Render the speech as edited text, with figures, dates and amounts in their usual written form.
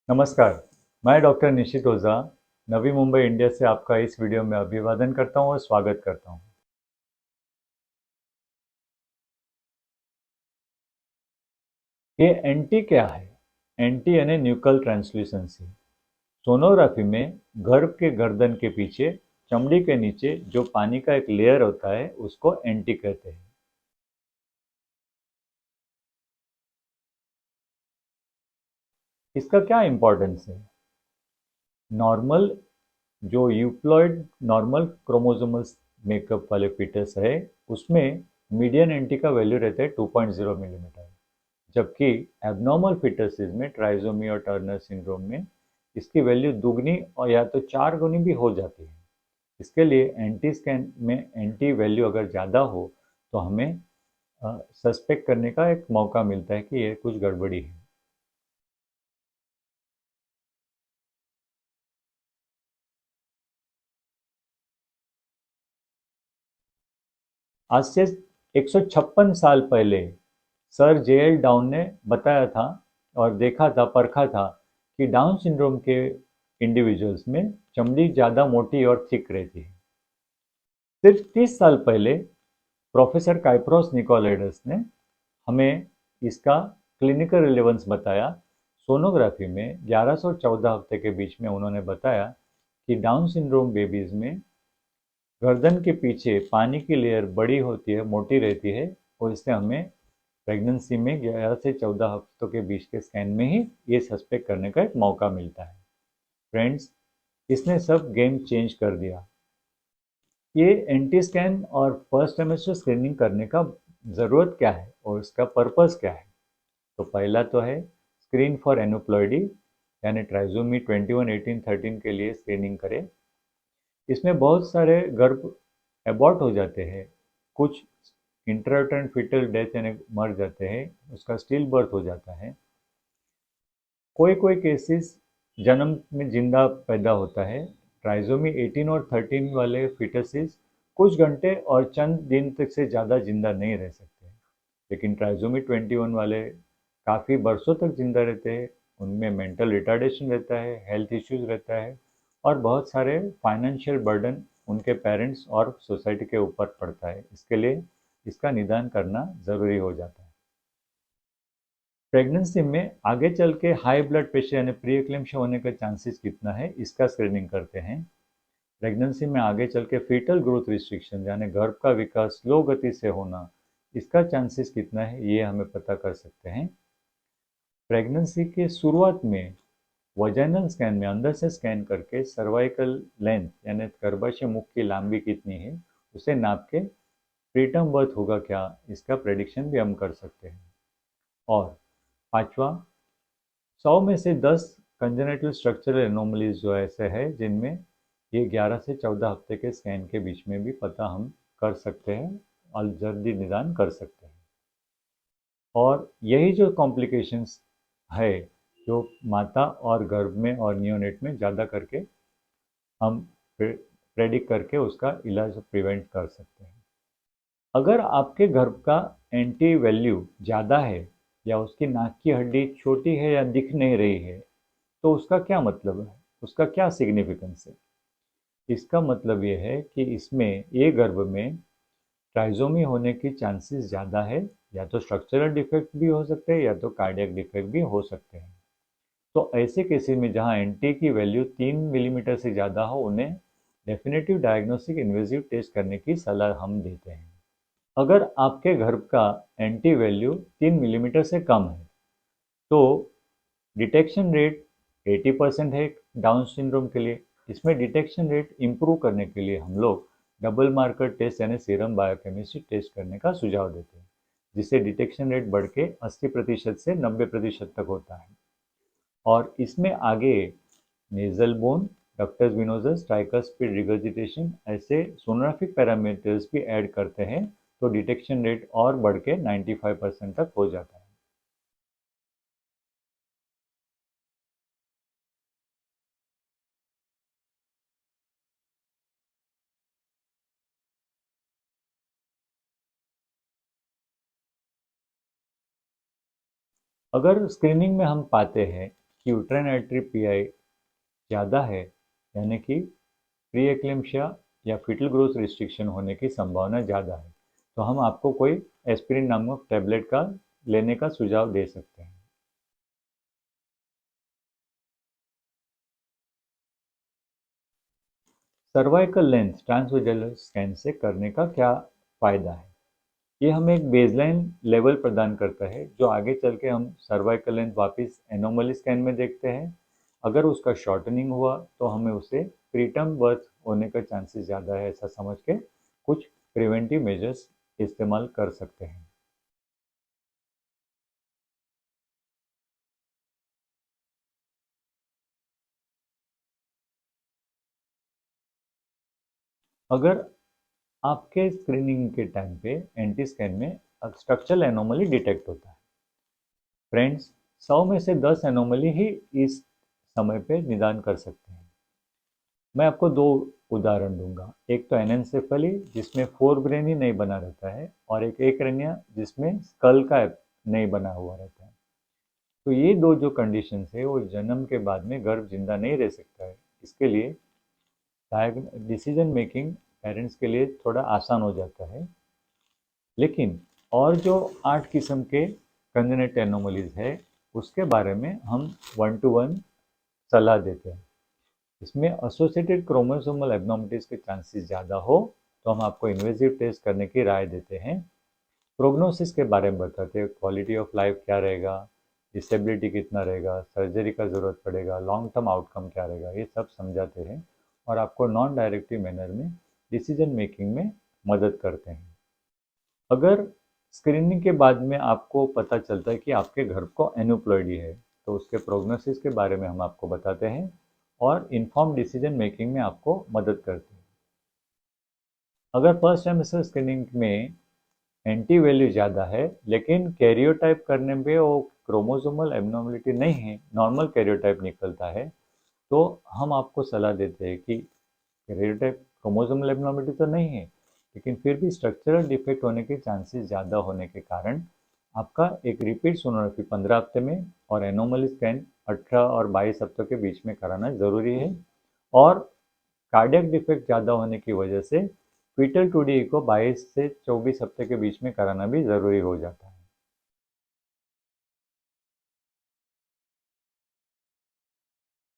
नमस्कार। मैं डॉक्टर निशित ओझा नवी मुंबई इंडिया से आपका इस वीडियो में अभिवादन करता हूं और स्वागत करता हूं। ये एनटी क्या है? एनटी यानी न्यूक्ल ट्रांसल्यूसेंसी। सोनोग्राफी में गर्भ के गर्दन के पीछे चमड़ी के नीचे जो पानी का एक लेयर होता है उसको एनटी कहते हैं। इसका क्या इंपॉर्टेंस है? नॉर्मल जो यूप्लॉइड नॉर्मल क्रोमोसोमल मेकअप वाले फीटस है उसमें मीडियन एनटी का वैल्यू रहता है 2.0 मिलीमीटर, जबकि एबनॉर्मल फीटसेस में ट्राइजोमी और टर्नर सिंड्रोम में इसकी वैल्यू दुगनी और या तो चार गुनी भी हो जाती है। इसके लिए एंटी स्कैन में एंटी वैल्यू अगर ज़्यादा हो तो हमें सस्पेक्ट करने का एक मौका मिलता है कि ये कुछ गड़बड़ी है। आज से 156 साल पहले सर जे एल डाउन ने बताया था और देखा था, परखा था कि डाउन सिंड्रोम के इंडिविजुअल्स में चमड़ी ज़्यादा मोटी और थिक रहती है। सिर्फ 30 साल पहले प्रोफेसर काइप्रोस निकोलाइडस ने हमें इसका क्लिनिकल रिलेवेंस बताया। सोनोग्राफी में 11 से 14 हफ्ते के बीच में उन्होंने बताया कि डाउन सिंड्रोम बेबीज में गर्दन के पीछे पानी की लेयर बड़ी होती है, मोटी रहती है, और इससे हमें प्रेगनेंसी में 11 से 14 हफ्तों के बीच के स्कैन में ही ये सस्पेक्ट करने का एक मौका मिलता है। फ्रेंड्स, इसने सब गेम चेंज कर दिया। ये एंटी स्कैन और फर्स्ट ट्राइमेस्टर स्क्रीनिंग करने का ज़रूरत क्या है और इसका पर्पस क्या है? तो पहला तो है स्क्रीन फॉर एनोप्लॉइडी, यानी ट्राइजोमी 21, 18, 13 के लिए स्क्रीनिंग करें। इसमें बहुत सारे गर्भ एबॉर्ट हो जाते हैं, कुछ इंट्राउटेरन फीटल डेथ यानी मर जाते हैं, उसका स्टिल बर्थ हो जाता है। कोई कोई केसेस जन्म में जिंदा पैदा होता है। ट्राइजोमी 18 और 13 वाले फीटसेस कुछ घंटे और चंद दिन तक से ज़्यादा जिंदा नहीं रह सकते, लेकिन ट्राइजोमी 21 वाले काफ़ी बरसों तक जिंदा रहते हैं। उनमें मेंटल रिटार्डेशन रहता है, हेल्थ इश्यूज रहता है, और बहुत सारे फाइनेंशियल बर्डन उनके पेरेंट्स और सोसाइटी के ऊपर पड़ता है। इसके लिए इसका निदान करना ज़रूरी हो जाता है। प्रेगनेंसी में आगे चल के हाई ब्लड प्रेशर यानी प्री एक्लेम्शिया होने का चांसेस कितना है, इसका स्क्रीनिंग करते हैं। प्रेगनेंसी में आगे चल के फीटल ग्रोथ रिस्ट्रिक्शन यानी गर्भ का विकास स्लो गति से होना, इसका चांसेस कितना है, ये हमें पता कर सकते हैं। प्रेगनेंसी के शुरुआत में वजाइनल स्कैन में अंदर से स्कैन करके सर्वाइकल लेंथ यानी गर्भाशय मुख की लंबी कितनी है उसे नाप के प्रीटर्म बर्थ होगा क्या, इसका प्रेडिक्शन भी हम कर सकते हैं। और पांचवा, 100 में से 10 कंजेनिटल स्ट्रक्चरल एनोमलीज जो ऐसे है जिनमें ये 11 से 14 हफ्ते के स्कैन के बीच में भी पता हम कर सकते हैं और जल्दी निदान कर सकते हैं। और यही जो कॉम्प्लिकेशंस है जो माता और गर्भ में और नियोनेट में ज़्यादा करके हम प्रेडिक्ट करके उसका इलाज प्रिवेंट कर सकते हैं। अगर आपके गर्भ का एंटी वैल्यू ज़्यादा है या उसकी नाक की हड्डी छोटी है या दिख नहीं रही है, तो उसका क्या मतलब है, उसका क्या सिग्निफिकेंस है? इसका मतलब ये है कि इसमें ये गर्भ में ट्राइजोमी होने की चांसेस ज़्यादा है। या तो स्ट्रक्चरल डिफेक्ट भी हो सकते हैं या तो कार्डियक डिफेक्ट भी हो सकते हैं। तो ऐसे केसेस में जहां एनटी की वैल्यू 3 मिलीमीटर से ज़्यादा हो उन्हें डेफिनेटिव डायग्नोस्टिक इन्वेजिव टेस्ट करने की सलाह हम देते हैं। अगर आपके गर्भ का एंटी वैल्यू 3 मिलीमीटर से कम है तो डिटेक्शन रेट 80% है डाउन सिंड्रोम के लिए। इसमें डिटेक्शन रेट इम्प्रूव करने के लिए हम लोग डबल मार्कर टेस्ट यानी सीरम बायोकेमिस्ट्री टेस्ट करने का सुझाव देते हैं, जिससे डिटेक्शन रेट बढ़ के 80% से 90% तक होता है। और इसमें आगे nasal bone, ductus venosus, tricuspid regurgitation ऐसे सोनोग्राफिक पैरामीटर्स भी ऐड करते हैं, तो डिटेक्शन रेट और बढ़ के 95% तक हो जाता है। अगर स्क्रीनिंग में हम पाते हैं कि यूट्राइन आर्टरी पीआई ज़्यादा है, यानी कि प्री एक्लेम्शिया या फीटल ग्रोथ रिस्ट्रिक्शन होने की संभावना ज़्यादा है, तो हम आपको कोई एस्पिरिन नामक टैबलेट का लेने का सुझाव दे सकते हैं। सर्वाइकल लेंथ ट्रांसवेजल स्कैन से करने का क्या फ़ायदा है? ये हमें एक बेसलाइन लेवल प्रदान करता है, जो आगे चल के हम सर्वाइकल लेंथ वापस एनोमली स्कैन में देखते हैं। अगर उसका शॉर्टनिंग हुआ तो हमें उसे प्रीटर्म बर्थ होने का चांसेस ज़्यादा है, ऐसा समझ के कुछ प्रिवेंटिव मेजर्स इस्तेमाल कर सकते हैं। अगर आपके स्क्रीनिंग के टाइम पे एंटी स्कैन में स्ट्रक्चरल एनोमली डिटेक्ट होता है, फ्रेंड्स, 100 में से 10 एनोमली ही इस समय पे निदान कर सकते हैं। मैं आपको दो उदाहरण दूंगा। एक तो एनेन्सेफली, जिसमें फोर ब्रेन ही नहीं बना रहता है, और एक एक्रेनिया जिसमें स्कल का नहीं बना हुआ रहता है। तो ये दो जो कंडीशंस है वो जन्म के बाद में गर्भ जिंदा नहीं रह सकता है। इसके लिए डिसीजन मेकिंग पेरेंट्स के लिए थोड़ा आसान हो जाता है। लेकिन और जो 8 किस्म के कंजेनिटल एनोमलीज है, उसके बारे में हम 1-to-1 सलाह देते हैं। इसमें एसोसिएटेड क्रोमोसोमल एब्नॉर्मलिटीज के चांसेस ज़्यादा हो तो हम आपको इन्वेजिव टेस्ट करने की राय देते हैं। प्रोग्नोसिस के बारे में बताते हैं, क्वालिटी ऑफ लाइफ क्या रहेगा, डिसेबिलिटी कितना रहेगा, सर्जरी का ज़रूरत पड़ेगा, लॉन्ग टर्म आउटकम क्या रहेगा, ये सब समझाते हैं और आपको नॉन डायरेक्टिव मैनर में डिसीजन मेकिंग में मदद करते हैं। अगर स्क्रीनिंग के बाद में आपको पता चलता है कि आपके घर को एनुप्लॉइडी है, तो उसके प्रोग्नोसिस के बारे में हम आपको बताते हैं और इन्फॉर्म डिसीजन मेकिंग में आपको मदद करते हैं। अगर फर्स्ट ट्राइमेस्टर स्क्रीनिंग में एंटी वैल्यू ज़्यादा है लेकिन कैरियोटाइप करने पे वो क्रोमोसोमल एब्नॉर्मलिटी नहीं है, नॉर्मल कैरियोटाइप निकलता है, तो हम आपको सलाह देते हैं कि कैरियोटाइप क्रोमोसोमल एब्नॉर्मलिटी तो नहीं है, लेकिन फिर भी स्ट्रक्चरल डिफेक्ट होने के चांसेस ज़्यादा होने के कारण आपका एक रिपीट सोनोग्राफी 15 हफ्ते में और एनोमली स्कैन 18 और 22 हफ्तों के बीच में कराना ज़रूरी है। और कार्डियक डिफेक्ट ज़्यादा होने की वजह से फीटल 2D को 22 से 24 हफ्ते के बीच में कराना भी ज़रूरी हो जाता है।